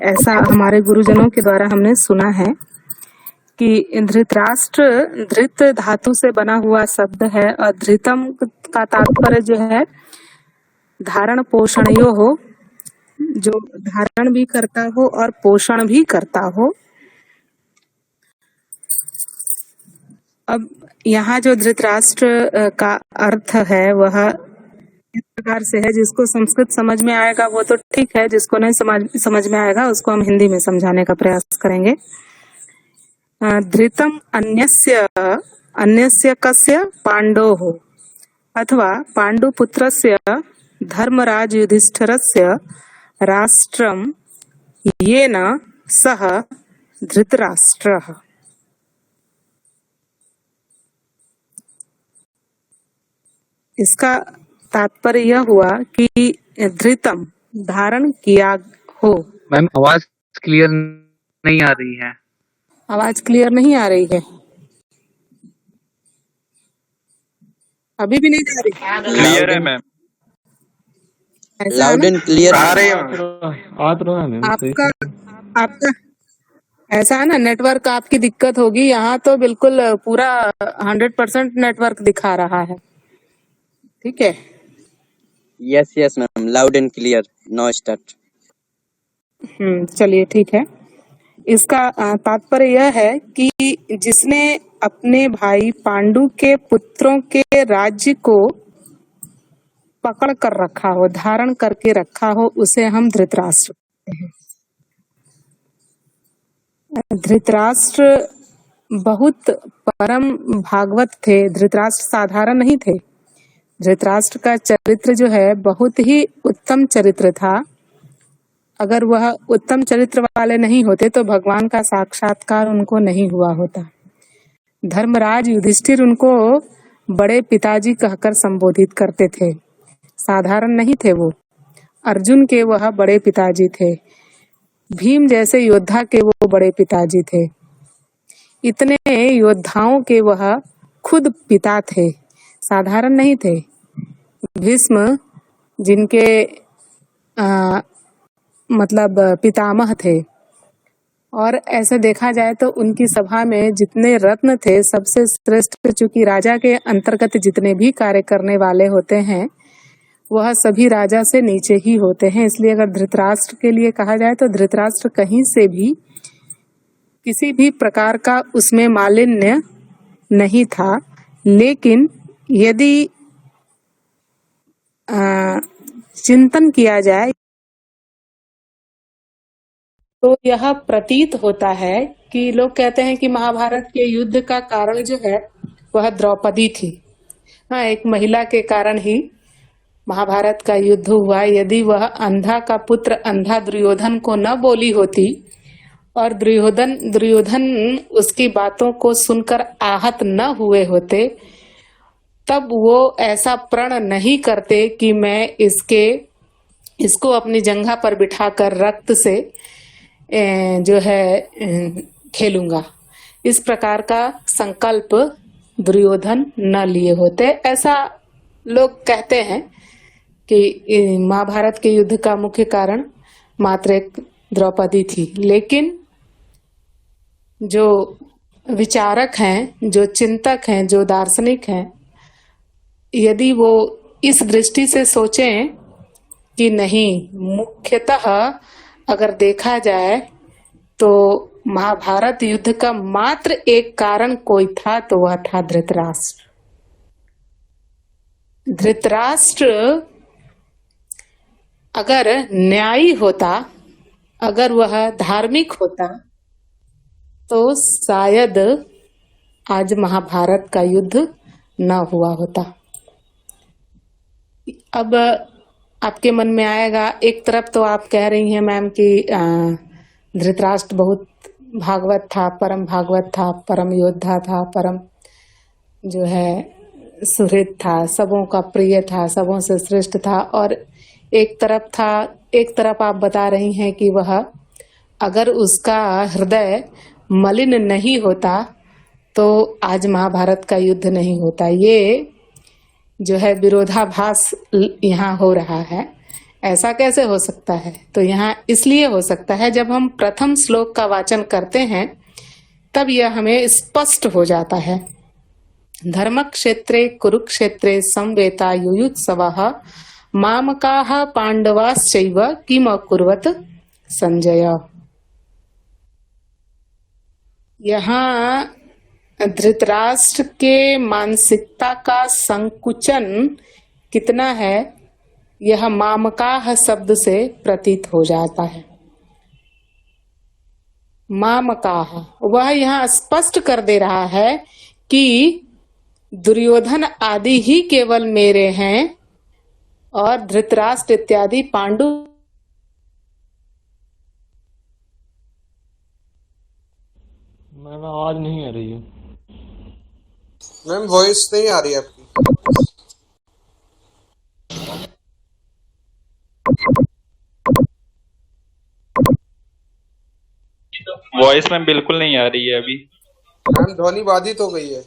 ऐसा हमारे गुरुजनों के द्वारा हमने सुना है कि धृतराष्ट्र धृत धातु से बना हुआ शब्द है और धृतम का तात्पर्य जो है धारण पोषणयो हो, जो धारण भी करता हो और पोषण भी करता हो। अब यहाँ जो धृतराष्ट्र का अर्थ है वह इस प्रकार से है, जिसको संस्कृत समझ में आएगा वो तो ठीक है, जिसको नहीं समझ में आएगा उसको हम हिंदी में समझाने का प्रयास करेंगे। धृतम अन्यस्य कस्य पांडोः अथवा पांडुपुत्रस्य धर्मराज युधिष्ठिरस्य राष्ट्रम येन सह धृतराष्ट्रः। इसका तात्पर्य यह हुआ कि धृतम धारण किया हो। मैम आवाज क्लियर नहीं आ रही है। आवाज क्लियर नहीं आ रही है, अभी भी नहीं आ रही। क्लियर है मैम, लाउड एंड क्लियर आ रहे हैं। आपका ऐसा है ना, नेटवर्क आपकी दिक्कत होगी। यहाँ तो बिल्कुल पूरा 100% नेटवर्क दिखा रहा है। ठीक है, yes ma'am, loud and clear, know start. चलिए ठीक है। इसका तात्पर्य यह है कि जिसने अपने भाई पांडु के पुत्रों के राज्य को पकड़ कर रखा हो, धारण करके रखा हो, उसे हम धृतराष्ट्र कहते हैं। धृतराष्ट्र बहुत परम भागवत थे। धृतराष्ट्र साधारण नहीं थे। धृतराष्ट्र का चरित्र जो है बहुत ही उत्तम चरित्र था। अगर वह उत्तम चरित्र वाले नहीं होते तो भगवान का साक्षात्कार उनको नहीं हुआ होता। धर्मराज युधिष्ठिर उनको बड़े पिताजी कहकर संबोधित करते थे। साधारण नहीं थे वो। अर्जुन के वह बड़े पिताजी थे। भीम जैसे योद्धा के वो बड़े पिताजी थे। इतने योद्धाओं के वह खुद पिता थे। साधारण नहीं थे। भीष्म जिनके मतलब पितामह थे, और ऐसे देखा जाए तो उनकी सभा में जितने रत्न थे सबसे श्रेष्ठ, चूंकि राजा के अंतर्गत जितने भी कार्य करने वाले होते हैं वह सभी राजा से नीचे ही होते हैं। इसलिए अगर धृतराष्ट्र के लिए कहा जाए तो धृतराष्ट्र कहीं से भी किसी भी प्रकार का उसमें मालिन्य नहीं था। लेकिन यदि चिंतन किया जाए तो यह प्रतीत होता है कि लोग कहते हैं कि महाभारत के युद्ध का कारण जो है वह द्रौपदी थी। हाँ, एक महिला के कारण ही महाभारत का युद्ध हुआ। यदि वह अंधा का पुत्र अंधा दुर्योधन को न बोली होती और दुर्योधन उसकी बातों को सुनकर आहत न हुए होते, तब वो ऐसा प्रण नहीं करते कि मैं इसको अपनी जंघा पर बिठाकर रक्त से जो है खेलूंगा। इस प्रकार का संकल्प दुर्योधन न लिए होते। ऐसा लोग कहते हैं कि महाभारत के युद्ध का मुख्य कारण मात्र एक द्रौपदी थी। लेकिन जो विचारक हैं, जो चिंतक हैं, जो दार्शनिक हैं, यदि वो इस दृष्टि से सोचें कि नहीं, मुख्यतः अगर देखा जाए तो महाभारत युद्ध का मात्र एक कारण कोई था तो वह था धृतराष्ट्र। धृतराष्ट्र अगर न्यायी होता, अगर वह धार्मिक होता तो शायद आज महाभारत का युद्ध न हुआ होता। अब आपके मन में आएगा, एक तरफ तो आप कह रही हैं मैम कि धृतराष्ट्र बहुत भागवत था, परम भागवत था, परम योद्धा था, परम जो है सुहृद था, सबों का प्रिय था, सबों से श्रेष्ठ था। और एक तरफ आप बता रही हैं कि वह अगर उसका हृदय मलिन नहीं होता तो आज महाभारत का युद्ध नहीं होता। ये जो है विरोधाभास यहाँ हो रहा है। ऐसा कैसे हो सकता है? तो यहाँ इसलिए हो सकता है, जब हम प्रथम श्लोक का वाचन करते हैं तब यह हमें स्पष्ट हो जाता है। धर्मक्षेत्रे कुरुक्षेत्रे संवेता युयुत्सवः मामकाः पांडवाश्चैव किम अकुर्वत संजय। यहाँ धृतराष्ट्र के मानसिकता का संकुचन कितना है, यह मामकाह शब्द से प्रतीत हो जाता है। मामकाह, वह यहाँ स्पष्ट कर दे रहा है कि दुर्योधन आदि ही केवल मेरे हैं और धृतराष्ट्र इत्यादि पांडु मैम आवाज नहीं आ रही है। मैम वॉइस नहीं आ रही है आपकी। वॉइस में बिल्कुल नहीं आ रही है अभी। मैम ध्वनि बाधित हो गई है।